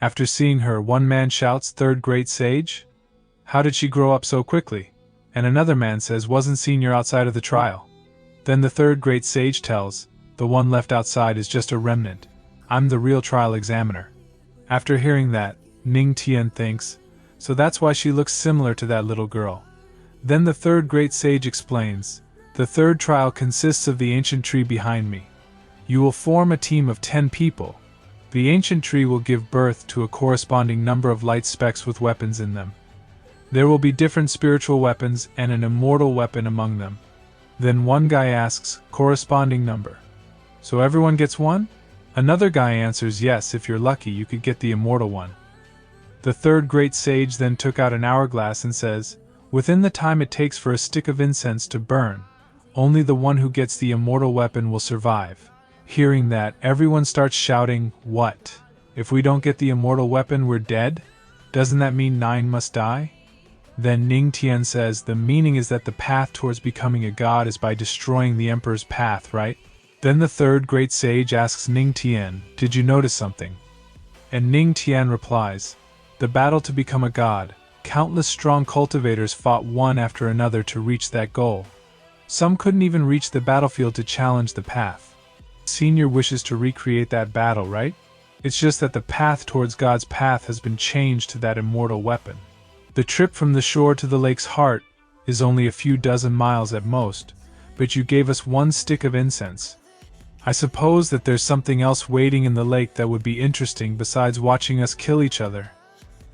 After seeing her, one man shouts, "Third great sage? How did she grow up so quickly?" And another man says, "Wasn't senior outside of the trial?" Then the third great sage tells, "The one left outside is just a remnant. I'm the real trial examiner." After hearing that, Ning Tian thinks, so that's why she looks similar to that little girl. Then the third great sage explains, "The third trial consists of the ancient tree behind me. You will form a team of 10 people. The ancient tree will give birth to a corresponding number of light specks with weapons in them. There will be different spiritual weapons and an immortal weapon among them." Then one guy asks, "Corresponding number? So everyone gets one?" Another guy answers, "Yes, if you're lucky you could get the immortal one." The third great sage then took out an hourglass and says, "Within the time it takes for a stick of incense to burn, only the one who gets the immortal weapon will survive." Hearing that, everyone starts shouting, "What? If we don't get the immortal weapon, we're dead? Doesn't that mean 9 must die?" Then Ning Tian says, "The meaning is that the path towards becoming a god is by destroying the Emperor's path, right?" Then the third great sage asks Ning Tian, "Did you notice something?" And Ning Tian replies, "The battle to become a god, countless strong cultivators fought one after another to reach that goal. Some couldn't even reach the battlefield to challenge the path. Senior wishes to recreate that battle, right? It's just that the path towards God's path has been changed to that immortal weapon. The trip from the shore to the lake's heart is only a few dozen miles at most, but you gave us one stick of incense. I suppose that there's something else waiting in the lake that would be interesting besides watching us kill each other."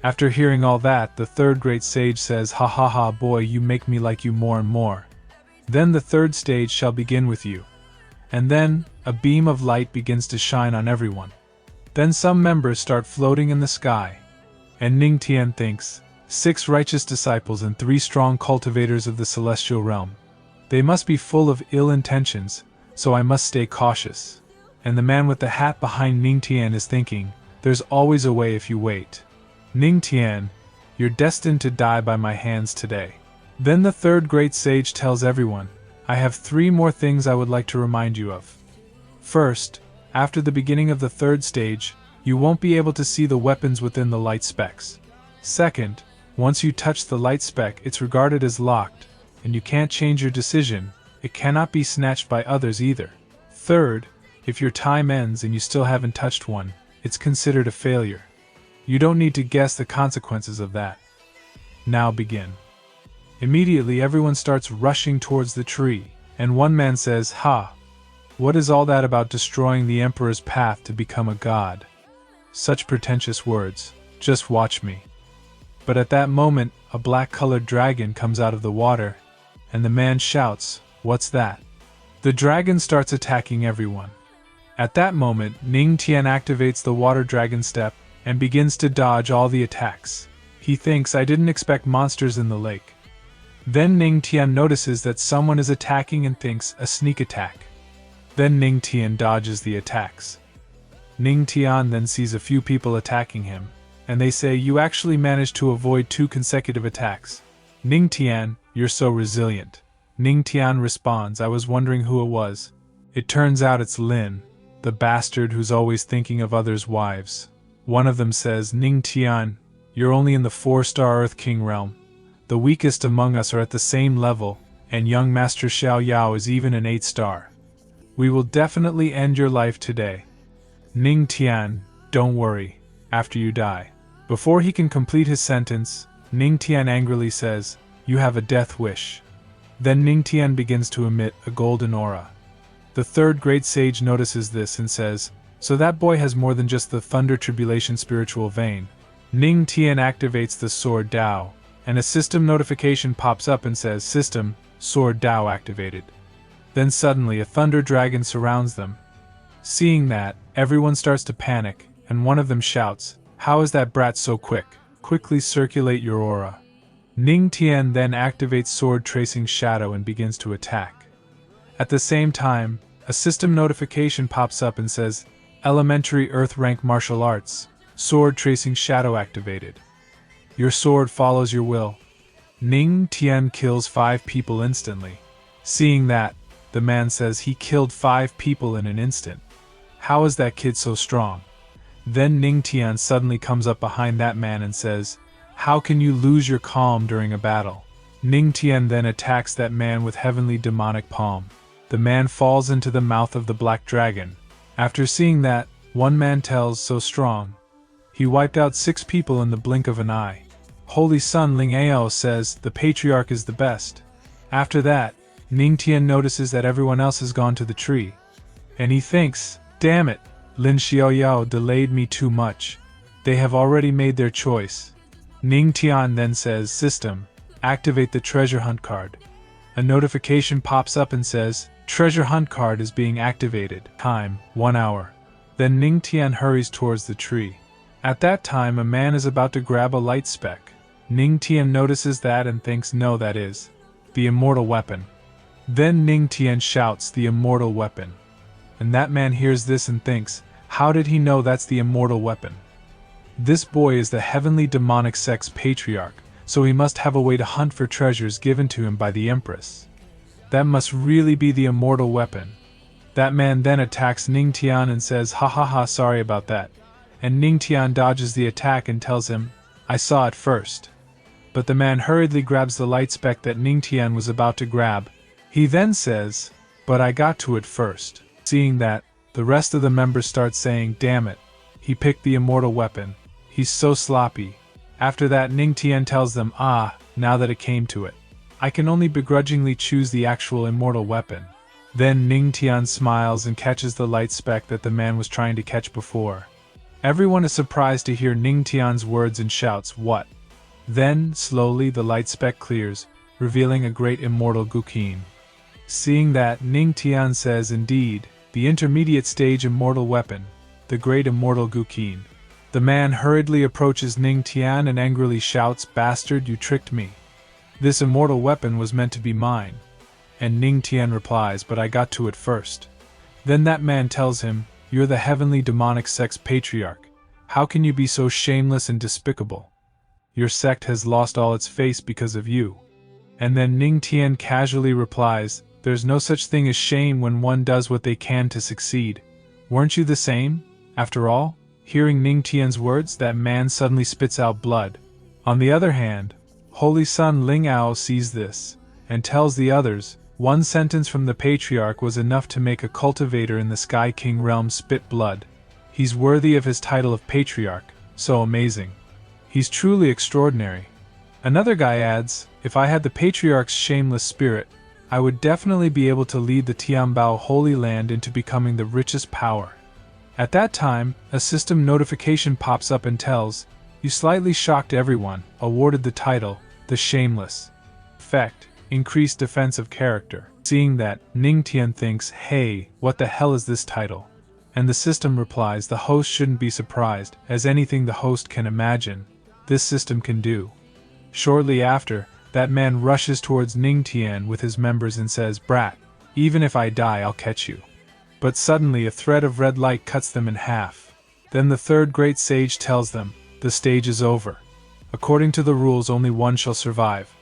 After hearing all that, the third great sage says, "Ha ha ha, boy, you make me like you more and more. Then the third stage shall begin with you." And then, a beam of light begins to shine on everyone. Then some members start floating in the sky. And Ning Tian thinks, 6 righteous disciples and 3 strong cultivators of the celestial realm. They must be full of ill intentions, so I must stay cautious. And the man with the hat behind Ning Tian is thinking, "There's always a way if you wait. Ning Tian, you're destined to die by my hands today." Then the third great sage tells everyone, "I have 3 more things I would like to remind you of. First, after the beginning of the third stage, you won't be able to see the weapons within the light specks. Second, once you touch the light speck, it's regarded as locked, and you can't change your decision. It cannot be snatched by others either. Third, if your time ends and you still haven't touched one, it's considered a failure. You don't need to guess the consequences of that. Now begin." Immediately everyone starts rushing towards the tree, and one man says, "Ha! What is all that about destroying the Emperor's path to become a god? Such pretentious words, just watch me." But at that moment, a black-colored dragon comes out of the water, and the man shouts, "What's that?" The dragon starts attacking everyone. At that moment, Ning Tian activates the water dragon step, and begins to dodge all the attacks. He thinks, "I didn't expect monsters in the lake." Then Ning Tian notices that someone is attacking and thinks, "A sneak attack." Then Ning Tian dodges the attacks. Ning Tian then sees a few people attacking him, and they say, "You actually managed to avoid 2 consecutive attacks. Ning Tian, you're so resilient." Ning Tian responds, "I was wondering who it was. It turns out it's Lin, the bastard who's always thinking of others' wives." One of them says, "Ning Tian, you're only in the 4-star Earth King realm. The weakest among us are at the same level, and young Master Xiao Yao is even an 8-star. We will definitely end your life today. Ning Tian, don't worry, after you die." Before he can complete his sentence, Ning Tian angrily says, "You have a death wish." Then Ning Tian begins to emit a golden aura. The third great sage notices this and says, "So that boy has more than just the Thunder Tribulation spiritual vein." Ning Tian activates the Sword Dao, and a system notification pops up and says, "System, Sword Dao activated." Then suddenly a thunder dragon surrounds them. Seeing that, everyone starts to panic, and one of them shouts, "How is that brat so quick? Quickly circulate your aura." Ning Tian then activates Sword Tracing Shadow and begins to attack. At the same time, a system notification pops up and says, "Elementary Earth Rank Martial Arts, Sword Tracing Shadow activated. Your sword follows your will." Ning Tian kills 5 people instantly. Seeing that, the man says he killed 5 people in an instant. How is that kid so strong? Then Ning Tian suddenly comes up behind that man and says, "How can you lose your calm during a battle?" Ning Tian then attacks that man with heavenly demonic palm. The man falls into the mouth of the black dragon. After seeing that, one man tells so strong. He wiped out 6 people in the blink of an eye. Holy Son Ling Ao says the patriarch is the best. After that, Ning Tian notices that everyone else has gone to the tree. And he thinks, damn it, Lin Xiaoyao delayed me too much. They have already made their choice. Ning Tian then says, System, activate the treasure hunt card. A notification pops up and says, treasure hunt card is being activated. Time, 1 hour. Then Ning Tian hurries towards the tree. At that time a man is about to grab a light speck. Ning Tian notices that and thinks no, that is the immortal weapon. Then Ning Tian shouts the immortal weapon. And that man hears this and thinks, how did he know that's the immortal weapon? This boy is the heavenly demonic sex patriarch, so he must have a way to hunt for treasures given to him by the Empress. That must really be the immortal weapon. That man then attacks Ning Tian and says, ha ha ha, sorry about that. And Ning Tian dodges the attack and tells him, I saw it first. But the man hurriedly grabs the light speck that Ning Tian was about to grab. He then says, but I got to it first. Seeing that, the rest of the members start saying, damn it, he picked the immortal weapon. He's so sloppy. After that, Ning Tian tells them, now that it came to it, I can only begrudgingly choose the actual immortal weapon. Then Ning Tian smiles and catches the light speck that the man was trying to catch before. Everyone is surprised to hear Ning Tian's words and shouts, what? Then, slowly, the light speck clears, revealing a great immortal Guqin. Seeing that, Ning Tian says, indeed, the intermediate stage immortal weapon, the great immortal Guqin. The man hurriedly approaches Ning Tian and angrily shouts, bastard, you tricked me. This immortal weapon was meant to be mine. And Ning Tian replies, but I got to it first. Then that man tells him, you're the heavenly demonic sex patriarch. How can you be so shameless and despicable? Your sect has lost all its face because of you. And then Ning Tian casually replies, there's no such thing as shame when one does what they can to succeed. Weren't you the same, after all? Hearing Ning Tian's words, that man suddenly spits out blood. On the other hand, Holy Son Ling Ao sees this, and tells the others, one sentence from the patriarch was enough to make a cultivator in the Sky King realm spit blood. He's worthy of his title of patriarch, so amazing. He's truly extraordinary. Another guy adds, if I had the patriarch's shameless spirit, I would definitely be able to lead the Tianbao Holy Land into becoming the richest power. At that time, a system notification pops up and tells, you slightly shocked everyone, awarded the title, the Shameless. Effect, increased defensive character. Seeing that, Ning Tian thinks, hey, what the hell is this title? And the system replies, the host shouldn't be surprised, as anything the host can imagine, this system can do. Shortly after, that man rushes towards Ning Tian with his members and says, brat, even if I die I'll catch you. But suddenly a thread of red light cuts them in half. Then the third great sage tells them, the stage is over. According to the rules only one shall survive.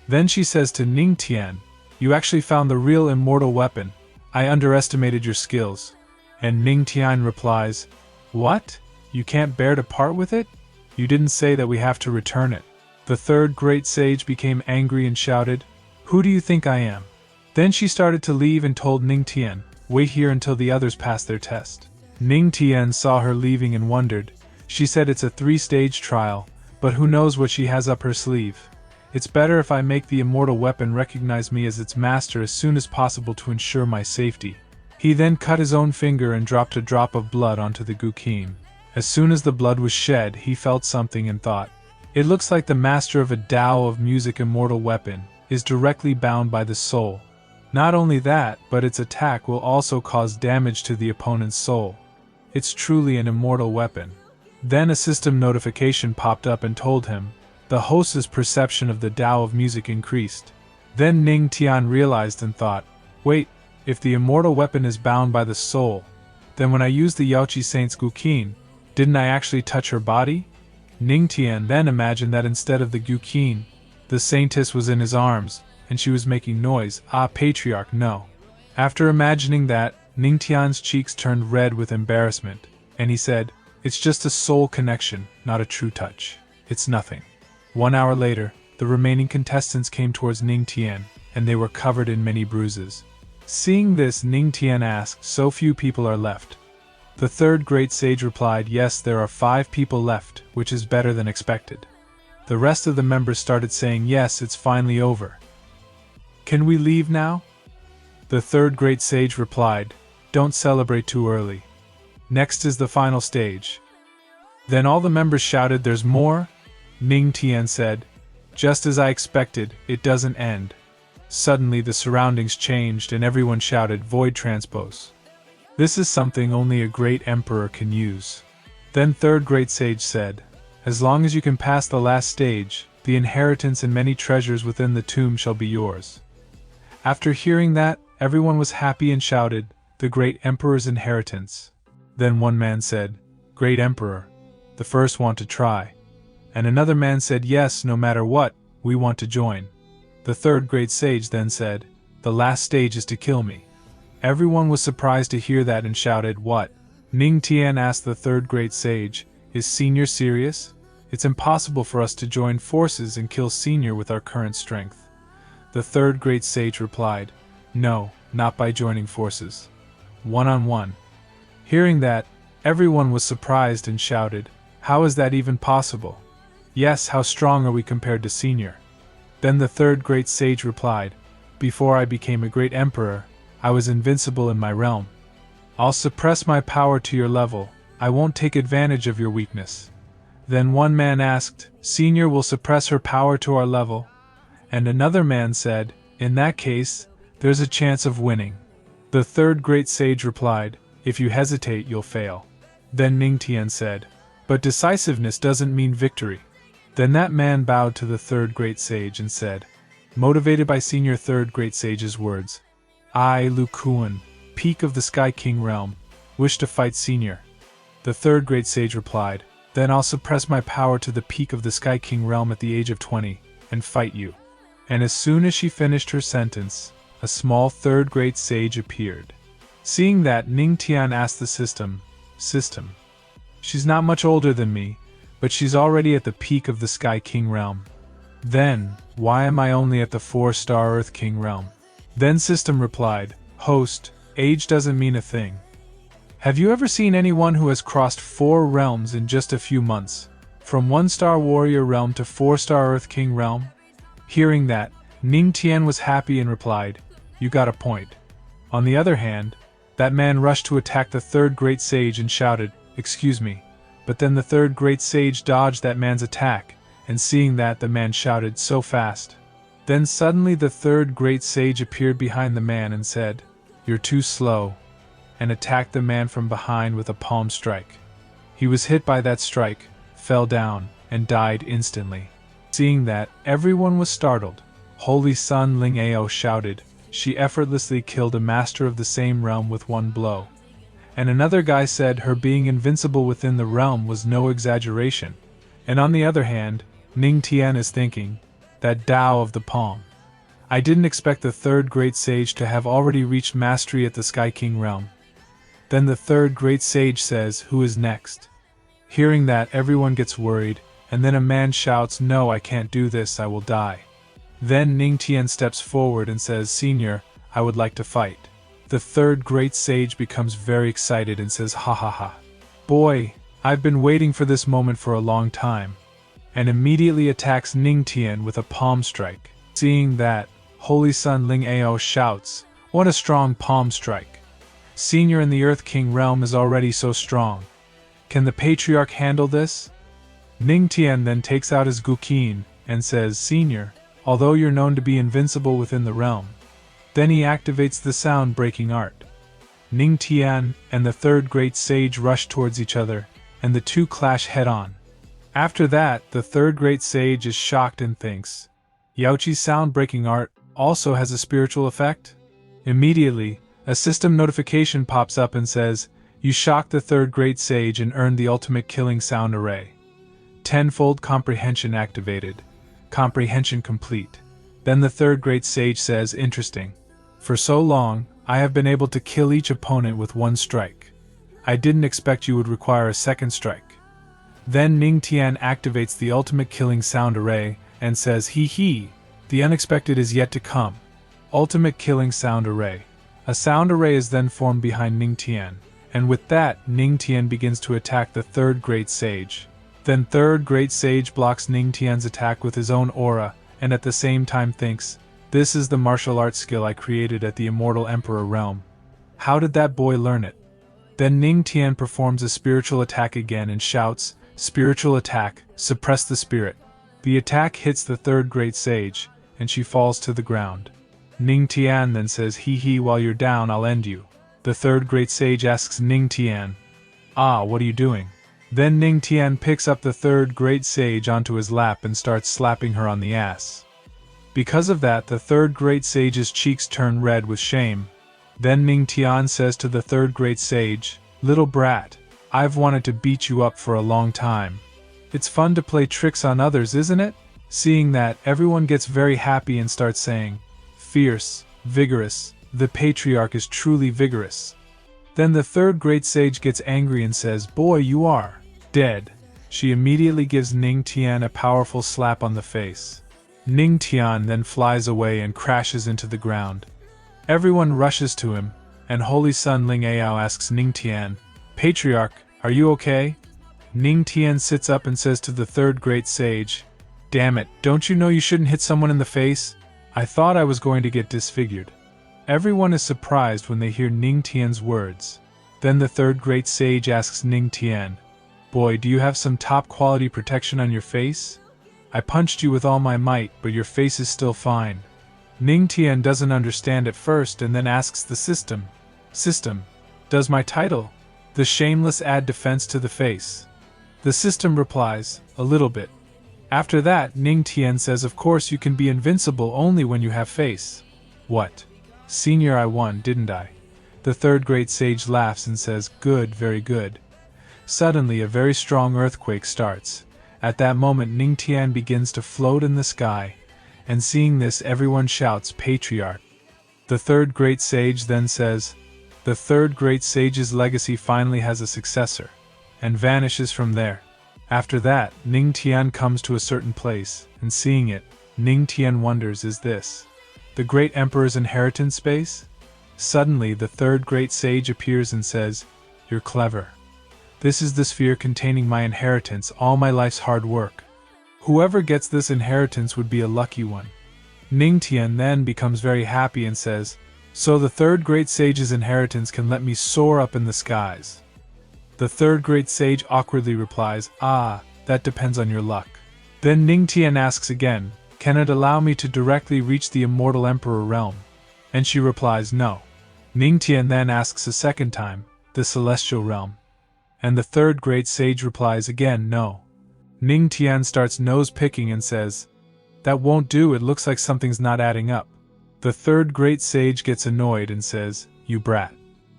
Then she says to Ning Tian, you actually found the real immortal weapon, I underestimated your skills. And Ning Tian replies, what? You can't bear to part with it? You didn't say that we have to return it. The third great sage became angry and shouted, who do you think I am? Then she started to leave and told Ning Tian, wait here until the others pass their test. Ning Tian saw her leaving and wondered. She said it's a 3-stage trial, but who knows what she has up her sleeve. It's better if I make the immortal weapon recognize me as its master as soon as possible to ensure my safety. He then cut his own finger and dropped a drop of blood onto the Guqin. As soon as the blood was shed, he felt something and thought, it looks like the master of a Tao of music immortal weapon is directly bound by the soul. Not only that, but its attack will also cause damage to the opponent's soul. It's truly an immortal weapon. Then a system notification popped up and told him, the host's perception of the Tao of music increased. Then Ning Tian realized and thought, wait, if the immortal weapon is bound by the soul, then when I used the Yaoqi Saint's Guqin, didn't I actually touch her body? Ning Tian then imagined that instead of the Guqin, the saintess was in his arms, and she was making noise, patriarch, no. After imagining that, Ning Tian's cheeks turned red with embarrassment, and he said, It's just a soul connection, not a true touch. It's nothing. 1 hour later, the remaining contestants came towards Ning Tian, and they were covered in many bruises. Seeing this, Ning Tian asked, "So few people are left?" The third great sage replied, "Yes, there are 5 people left, which is better than expected." The rest of the members started saying, "Yes, it's finally over. Can we leave now?" The third great sage replied, "Don't celebrate too early. Next is the final stage." Then all the members shouted, "There's more?" Ning Tian said, "Just as I expected, it doesn't end." Suddenly the surroundings changed and everyone shouted, "Void transpose. This is something only a great emperor can use." Then third great sage said, "As long as you can pass the last stage, the inheritance and many treasures within the tomb shall be yours." After hearing that, everyone was happy and shouted, "The great emperor's inheritance." Then one man said, "Great emperor, the first want to try." And another man said, "Yes, no matter what, we want to join." The third great sage then said, "The last stage is to kill me." Everyone was surprised to hear that and shouted, "What?" Ning Tian asked the third great sage, "Is Senior serious? It's impossible for us to join forces and kill Senior with our current strength." The third great sage replied, "No, not by joining forces. One-on-one." Hearing that, everyone was surprised and shouted, "How is that even possible? Yes, how strong are we compared to Senior?" Then the third great sage replied, "Before I became a great emperor, I was invincible in my realm. I'll suppress my power to your level, I won't take advantage of your weakness." Then one man asked, "Senior will suppress her power to our level?" And another man said, "In that case, there's a chance of winning." The third great sage replied, "If you hesitate, you'll fail." Then Ning Tian said, "But decisiveness doesn't mean victory." Then that man bowed to the third great sage and said, motivated by Senior Third Great Sage's words, "I, Lu Kuan, Peak of the Sky King Realm, wish to fight Senior." The third great sage replied, "Then I'll suppress my power to the peak of the Sky King Realm at the age of 20, and fight you." And as soon as she finished her sentence, a small third great sage appeared. Seeing that, Ning Tian asked the system, "She's not much older than me, but she's already at the peak of the Sky King Realm. Then, why am I only at the 4-star Earth King Realm?" Then System replied, "Host, age doesn't mean a thing. Have you ever seen anyone who has crossed 4 realms in just a few months, from 1-star Warrior Realm to 4-star Earth King Realm?" Hearing that, Ning Tian was happy and replied, "You got a point." On the other hand, that man rushed to attack the third great sage and shouted, "Excuse me," but then the third great sage dodged that man's attack, and seeing that, the man shouted, "So fast." Then suddenly the third great sage appeared behind the man and said, "You're too slow," and attacked the man from behind with a palm strike. He was hit by that strike, fell down, and died instantly. Seeing that, everyone was startled. Holy Sun Ling Ao shouted, "She effortlessly killed a master of the same realm with one blow." And another guy said her being invincible within the realm was no exaggeration. And on the other hand, Ning Tian is thinking, that Tao of the palm. I didn't expect the third great sage to have already reached mastery at the Sky King realm. Then the third great sage says, "Who is next?" Hearing that, everyone gets worried, and then a man shouts, "No, I can't do this, I will die." Then Ning Tian steps forward and says, "Senior, I would like to fight." The third great sage becomes very excited and says, "Ha ha ha. Boy, I've been waiting for this moment for a long time," and immediately attacks Ning Tian with a palm strike. Seeing that, Holy Sun Ling Ao shouts, "What a strong palm strike! Senior in the Earth King realm is already so strong. Can the Patriarch handle this?" Ning Tian then takes out his Guqin and says, "Senior, although you're known to be invincible within the realm." Then he activates the sound-breaking art. Ning Tian and the third great sage rush towards each other, and the two clash head-on. After that, the third great sage is shocked and thinks, Yaoqi's sound-breaking art also has a spiritual effect? Immediately, a system notification pops up and says, "You shocked the third great sage and earned the ultimate killing sound array. Tenfold comprehension activated. Comprehension complete." Then the third great sage says, "Interesting. For so long, I have been able to kill each opponent with one strike. I didn't expect you would require a second strike. Then Ning Tian activates the ultimate killing sound array and says, hee hee, the unexpected is yet to come. Ultimate killing sound array. A sound array is then formed behind Ning Tian, and with that, Ning Tian begins to attack the third great sage. Then third great sage blocks Ning Tian's attack with his own aura, and at the same time thinks, this is the martial arts skill I created at the immortal emperor realm. How did that boy learn it? Then Ning Tian performs a spiritual attack again and shouts, spiritual attack, suppress the spirit. The attack hits the third great sage, and she falls to the ground. Ning Tian then says, hee hee, while you're down I'll end you. The third great sage asks Ning Tian, what are you doing? Then Ning Tian picks up the third great sage onto his lap and starts slapping her on the ass. Because of that, the third great sage's cheeks turn red with shame. Then Ning Tian says to the third great sage, little brat, I've wanted to beat you up for a long time. It's fun to play tricks on others, isn't it? Seeing that, everyone gets very happy and starts saying, fierce, vigorous, the patriarch is truly vigorous. Then the third great sage gets angry and says, boy, you are dead. She immediately gives Ning Tian a powerful slap on the face. Ning Tian then flies away and crashes into the ground. Everyone rushes to him, and Holy Son Ling Ao asks Ning Tian, Patriarch, are you okay? Ning Tian sits up and says to the third great sage, damn it, don't you know you shouldn't hit someone in the face? I thought I was going to get disfigured. Everyone is surprised when they hear Ning Tian's words. Then the third great sage asks Ning Tian, boy, do you have some top quality protection on your face? I punched you with all my might, but your face is still fine. Ning Tian doesn't understand at first and then asks the system, does my title, the Shameless, add defense to the face? The system replies, a little bit. After that, Ning Tian says, of course you can be invincible only when you have face. What? Senior, I won, didn't I? The third great sage laughs and says, good, very good. Suddenly a very strong earthquake starts. At that moment Ning Tian begins to float in the sky, and seeing this everyone shouts, Patriarch. The third great sage then says, the third great sage's legacy finally has a successor, and vanishes from there. After that, Ning Tian comes to a certain place, and seeing it, Ning Tian wonders, is this the great emperor's inheritance space? Suddenly the third great sage appears and says, you're clever. This is the sphere containing my inheritance, all my life's hard work. Whoever gets this inheritance would be a lucky one. Ning Tian then becomes very happy and says, so the third great sage's inheritance can let me soar up in the skies. The third great sage awkwardly replies, that depends on your luck. Then Ning Tian asks again, can it allow me to directly reach the immortal emperor realm? And she replies, no. Ning Tian then asks a second time, the celestial realm? And the third great sage replies again, no. Ning Tian starts nose-picking and says, that won't do, it looks like something's not adding up. The third great sage gets annoyed and says, you brat.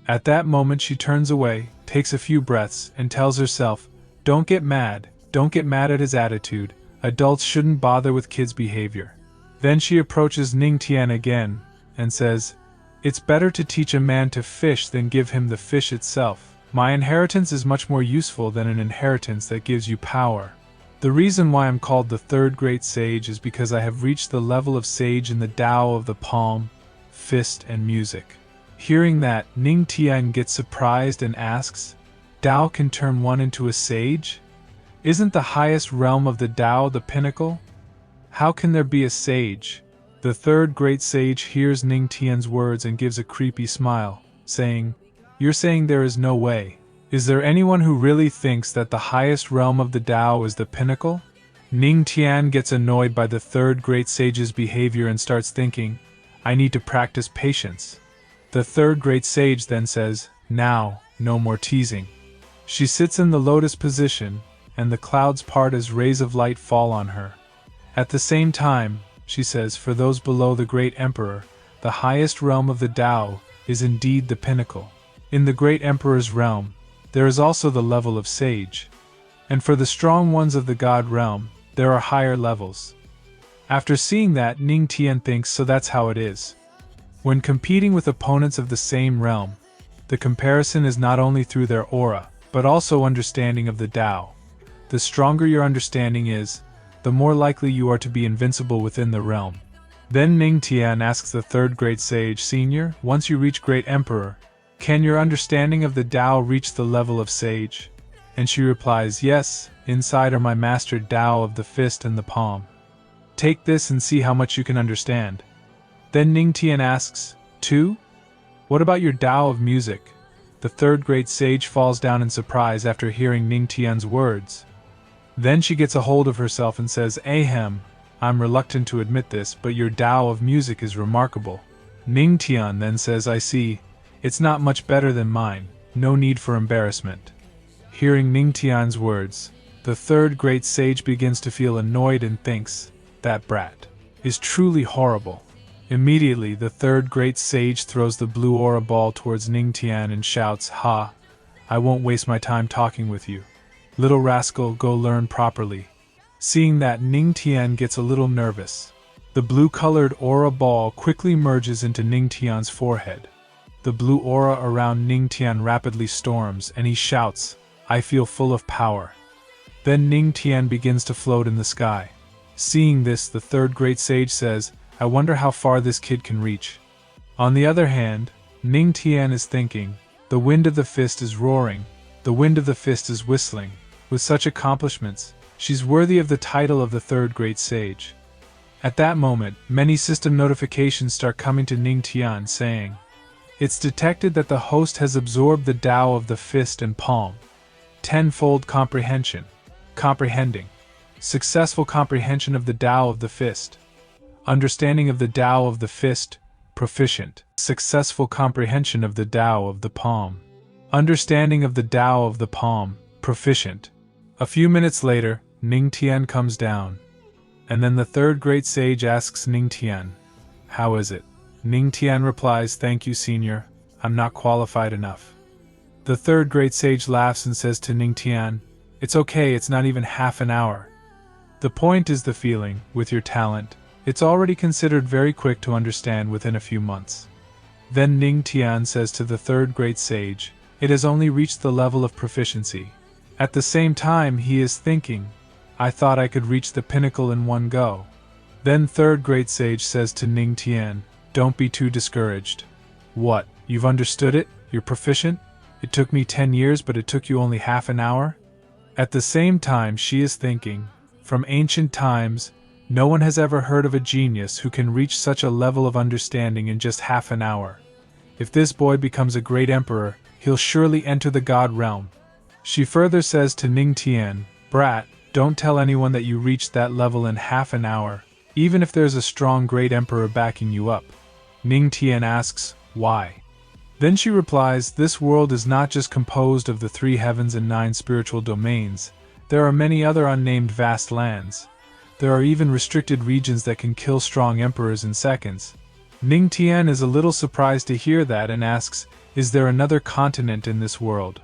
At that moment she turns away, takes a few breaths, and tells herself, don't get mad at his attitude, adults shouldn't bother with kids' behavior. Then she approaches Ning Tian again, and says, it's better to teach a man to fish than give him the fish itself. My inheritance is much more useful than an inheritance that gives you power. The reason why I'm called the third great sage is because I have reached the level of sage in the Tao of the palm, fist, and music. Hearing that, Ning Tian gets surprised and asks, Tao can turn one into a sage? Isn't the highest realm of the Tao the pinnacle? How can there be a sage? The third great sage hears Ning Tian's words and gives a creepy smile, saying, you're saying there is no way. Is there anyone who really thinks that the highest realm of the Tao is the pinnacle? Ning Tian gets annoyed by the third great sage's behavior and starts thinking, I need to practice patience. The third great sage then says, now, no more teasing. She sits in the lotus position, and the clouds part as rays of light fall on her. At the same time, she says, for those below the great emperor, the highest realm of the Tao is indeed the pinnacle. In the great emperor's realm, there is also the level of sage. And for the strong ones of the god realm, there are higher levels. After seeing that, Ning Tian thinks, so that's how it is. When competing with opponents of the same realm, The comparison is not only through their aura, but also understanding of the Tao. The stronger your understanding is, the more likely you are to be invincible within the realm. Then Ning Tian asks the third great sage, Senior, once you reach Great Emperor, can your understanding of the Tao reach the level of sage? And she replies, yes, inside are my master Tao of the fist and the palm. Take this and see how much you can understand. Then Ning Tian asks, 2? What about your Tao of music? The third great sage falls down in surprise after hearing Ning Tian's words. Then she gets a hold of herself and says, Ahem, I'm reluctant to admit this, but your Tao of music is remarkable. Ning Tian then says, I see, it's not much better than mine, no need for embarrassment. Hearing Ning Tian's words, the third great sage begins to feel annoyed and thinks, that brat is truly horrible. Immediately, the third great sage throws the blue aura ball towards Ning Tian and shouts, Ha! I won't waste my time talking with you. Little rascal, go learn properly. Seeing that, Ning Tian gets a little nervous. The blue-colored aura ball quickly merges into Ning Tian's forehead. The blue aura around Ning Tian rapidly storms, and he shouts, I feel full of power. Then Ning Tian begins to float in the sky. Seeing this, the third great sage says, I wonder how far this kid can reach. On the other hand, Ning Tian is thinking, the wind of the fist is roaring, the wind of the fist is whistling. With such accomplishments, she's worthy of the title of the third great sage. At that moment, many system notifications start coming to Ning Tian saying, it's detected that the host has absorbed the Tao of the fist and palm. Tenfold comprehension. Comprehending. Successful comprehension of the Tao of the fist. Understanding of the Tao of the fist. Proficient. Successful comprehension of the Tao of the palm. Understanding of the Tao of the palm. Proficient. A few minutes later, Ning Tian comes down. And then the third great sage asks Ning Tian, how is it? Ning Tian replies, thank you, Senior, I'm not qualified enough. The third great sage laughs and says to Ning Tian, it's okay, it's not even half an hour. The point is the feeling, with your talent, it's already considered very quick to understand within a few months. Then Ning Tian says to the third great sage, it has only reached the level of proficiency. At the same time he is thinking, I thought I could reach the pinnacle in one go. Then third great sage says to Ning Tian, don't be too discouraged. What, you've understood it? You're proficient? It took me 10 years, but it took you only half an hour? At the same time she is thinking, from ancient times, no one has ever heard of a genius who can reach such a level of understanding in just half an hour. If this boy becomes a great emperor, he'll surely enter the god realm. She further says to Ning Tian, brat, don't tell anyone that you reached that level in half an hour, even if there's a strong great emperor backing you up. Ning Tian asks, why? Then she replies, this world is not just composed of the 3 heavens and 9 spiritual domains, there are many other unnamed vast lands. There are even restricted regions that can kill strong emperors in seconds. Ning Tian is a little surprised to hear that and asks, is there another continent in this world?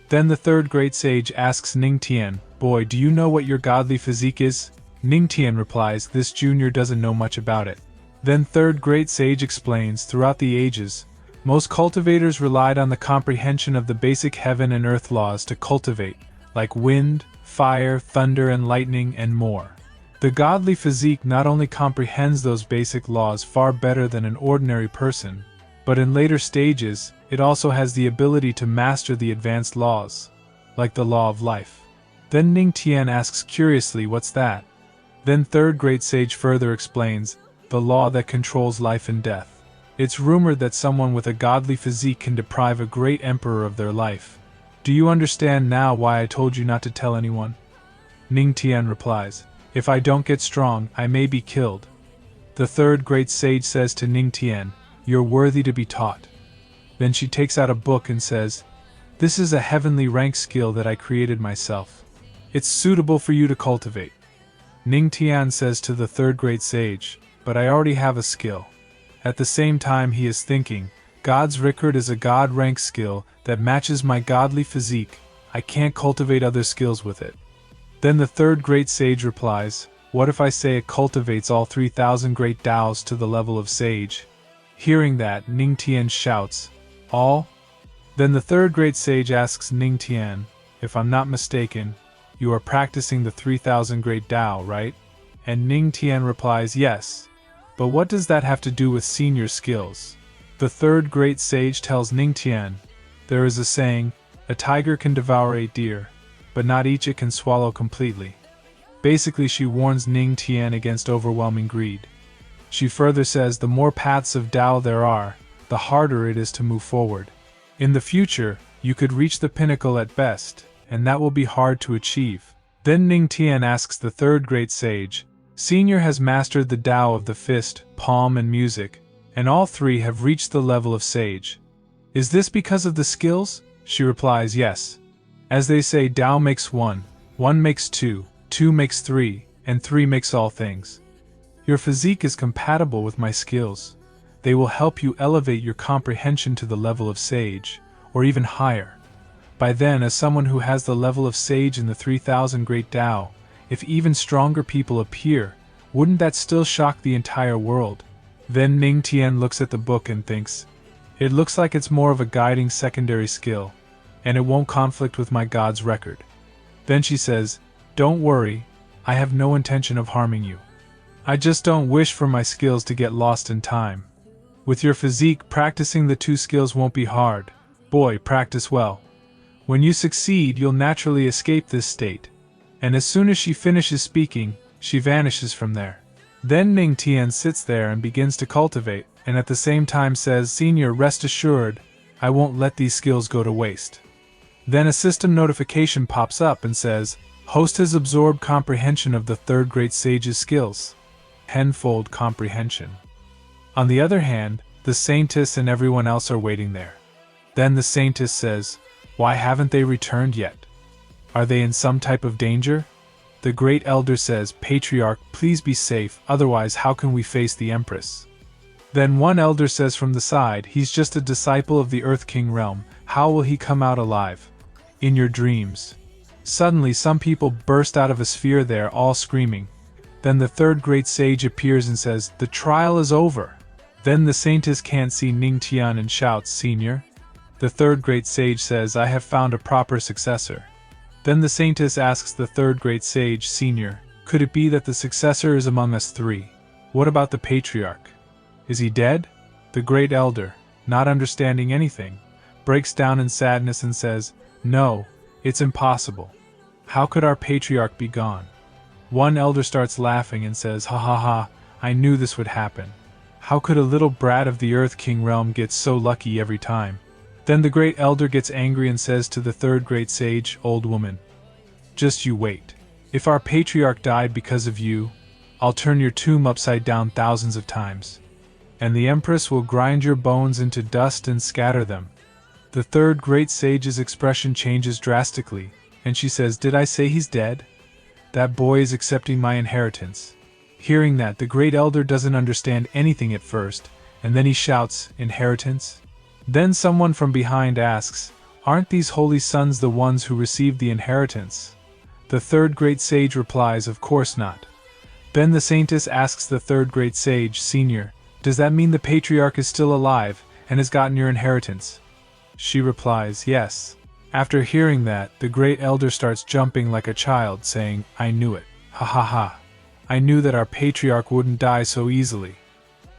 Then the third great sage asks Ning Tian, boy, do you know what your godly physique is? Ning Tian replies, this junior doesn't know much about it. Then third great sage explains, throughout the ages, most cultivators relied on the comprehension of the basic heaven and earth laws to cultivate, like wind, fire, thunder and lightning and more. The godly physique not only comprehends those basic laws far better than an ordinary person, but in later stages, it also has the ability to master the advanced laws, like the law of life. Then Ning Tian asks curiously, what's that? Then third great sage further explains, the law that controls life and death. It's rumored that someone with a godly physique can deprive a great emperor of their life. Do you understand now why I told you not to tell anyone? Ning Tian replies, if I don't get strong, I may be killed. The third great sage says to Ning Tian, you're worthy to be taught. Then she takes out a book and says, this is a heavenly rank skill that I created myself. It's suitable for you to cultivate. Ning Tian says to the third great sage, but I already have a skill. At the same time he is thinking, God's record is a god rank skill that matches my godly physique, I can't cultivate other skills with it. Then the third great sage replies, what if I say it cultivates all 3,000 great Taos to the level of sage? Hearing that, Ning Tian shouts, all? Then the third great sage asks Ning Tian, if I'm not mistaken, you are practicing the 3000 Great Tao, right? And Ning Tian replies, yes. But what does that have to do with senior skills? The third great sage tells Ning Tian, there is a saying, a tiger can devour 8 deer, but not each it can swallow completely. Basically, she warns Ning Tian against overwhelming greed. She further says the more paths of Tao there are, the harder it is to move forward. In the future, you could reach the pinnacle at best, and that will be hard to achieve. Then Ning Tian asks the third great sage, Senior has mastered the Tao of the fist, palm and music, and all three have reached the level of sage. Is this because of the skills? She replies, yes. As they say, Tao makes one, one makes two, two makes three, and three makes all things. Your physique is compatible with my skills. They will help you elevate your comprehension to the level of sage, or even higher. By then, as someone who has the level of sage in the 3000 Great Tao, if even stronger people appear, wouldn't that still shock the entire world? Then Ning Tian looks at the book and thinks, it looks like it's more of a guiding secondary skill, and it won't conflict with my God's record. Then she says, don't worry, I have no intention of harming you. I just don't wish for my skills to get lost in time. With your physique, practicing the two skills won't be hard. Boy, practice well. When you succeed, you'll naturally escape this state. And as soon as she finishes speaking, she vanishes from there. Then Ning Tian sits there and begins to cultivate, and at the same time says, Senior, rest assured, I won't let these skills go to waste. Then a system notification pops up and says, Host has absorbed comprehension of the third great sage's skills. Tenfold comprehension. On the other hand, the Saintess and everyone else are waiting there. Then the Saintess says, why haven't they returned yet? Are they in some type of danger? The Great Elder says, Patriarch, please be safe, otherwise how can we face the Empress? Then one elder says from the side, he's just a disciple of the Earth King realm, how will he come out alive? In your dreams. Suddenly some people burst out of a sphere there, all screaming. Then the third great sage appears and says, the trial is over. Then the Saintess can't see Ning Tian and shouts, Senior. The third great sage says, I have found a proper successor. Then the Saintess asks the third great sage, Senior, could it be that the successor is among us three? What about the Patriarch? Is he dead? The Great Elder, not understanding anything, breaks down in sadness and says, no, it's impossible. How could our Patriarch be gone? One elder starts laughing and says, ha ha ha, I knew this would happen. How could a little brat of the Earth King realm get so lucky every time? Then the Great Elder gets angry and says to the third great sage, Old woman, just you wait. If our Patriarch died because of you, I'll turn your tomb upside down thousands of times. And the Empress will grind your bones into dust and scatter them. The third great sage's expression changes drastically, and she says, did I say he's dead? That boy is accepting my inheritance. Hearing that, the Great Elder doesn't understand anything at first, and then he shouts, inheritance? Then someone from behind asks, aren't these holy sons the ones who received the inheritance? The third great sage replies, of course not. Then the Saintess asks the third great sage, Senior, does that mean the Patriarch is still alive and has gotten your inheritance? She replies, yes. After hearing that, the Great Elder starts jumping like a child, saying, I knew it. Ha ha ha. I knew that our Patriarch wouldn't die so easily.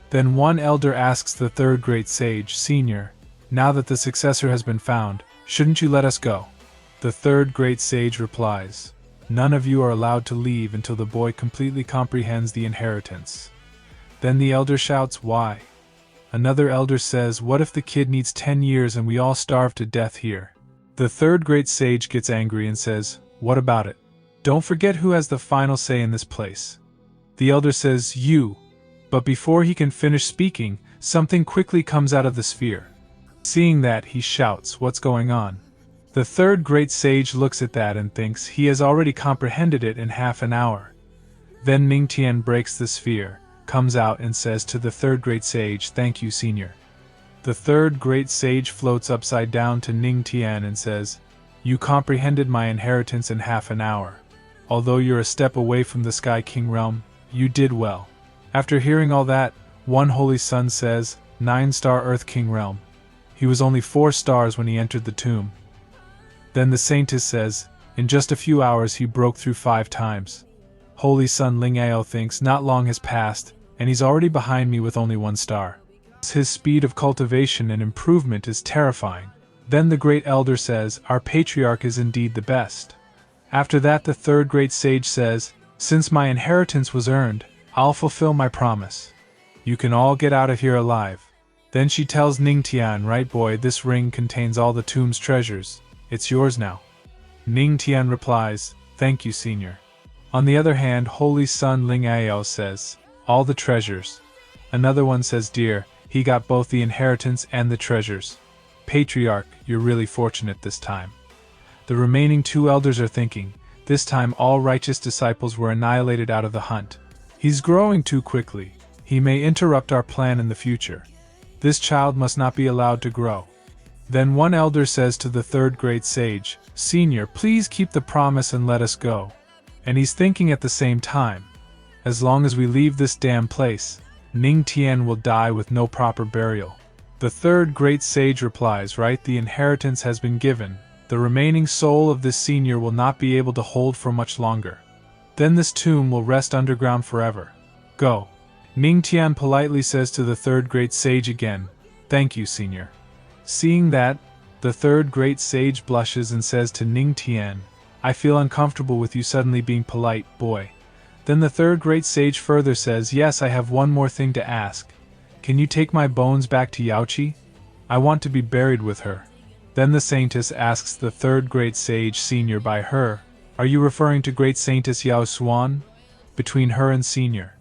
Then one elder asks the third great sage, Senior, now that the successor has been found, shouldn't you let us go? The third great sage replies, none of you are allowed to leave until the boy completely comprehends the inheritance. Then the elder shouts, why? Another elder says, what if the kid needs 10 years and we all starve to death here? The third great sage gets angry and says, what about it? Don't forget who has the final say in this place. The elder says, you. But before he can finish speaking, something quickly comes out of the sphere. Seeing that, he shouts, what's going on? The third great sage looks at that and thinks he has already comprehended it in half an hour. Then Ning Tian breaks the sphere, comes out and says to the third great sage, thank you, Senior. The third great sage floats upside down to Ning Tian and says, you comprehended my inheritance in half an hour. Although you're a step away from the Sky King realm, you did well. After hearing all that, one holy son says, 9-star Earth King realm. He was only 4 stars when he entered the tomb. Then the saintess says, in just a few hours he broke through 5 times. Holy Son Ling Ao thinks not long has passed, and he's already behind me with only 1 star. His speed of cultivation and improvement is terrifying. Then the great elder says, our patriarch is indeed the best. After that the third great sage says, since my inheritance was earned, I'll fulfill my promise. You can all get out of here alive. Then she tells Ning Tian, right boy, this ring contains all the tomb's treasures. It's yours now. Ning Tian replies, thank you, senior. On the other hand, Holy Son Ling Ao says, all the treasures. Another one says, dear, he got both the inheritance and the treasures. Patriarch, you're really fortunate this time. The remaining 2 elders are thinking, this time all righteous disciples were annihilated out of the hunt. He's growing too quickly. He may interrupt our plan in the future. This child must not be allowed to grow. Then one elder says to the third great sage, senior, please keep the promise and let us go. And he's thinking at the same time, as long as we leave this damn place, Ning Tian will die with no proper burial. The third great sage replies, right, the inheritance has been given. The remaining soul of this senior will not be able to hold for much longer. Then this tomb will rest underground forever. Go. Ning Tian politely says to the third great sage again, thank you, senior. Seeing that, the third great sage blushes and says to Ning Tian, I feel uncomfortable with you suddenly being polite, boy. Then the third great sage further says, yes, I have one more thing to ask. Can you take my bones back to Yaoqi? I want to be buried with her. Then the saintess asks the third great sage, senior, by her, are you referring to great saintess Yao Xuan? Between her and senior,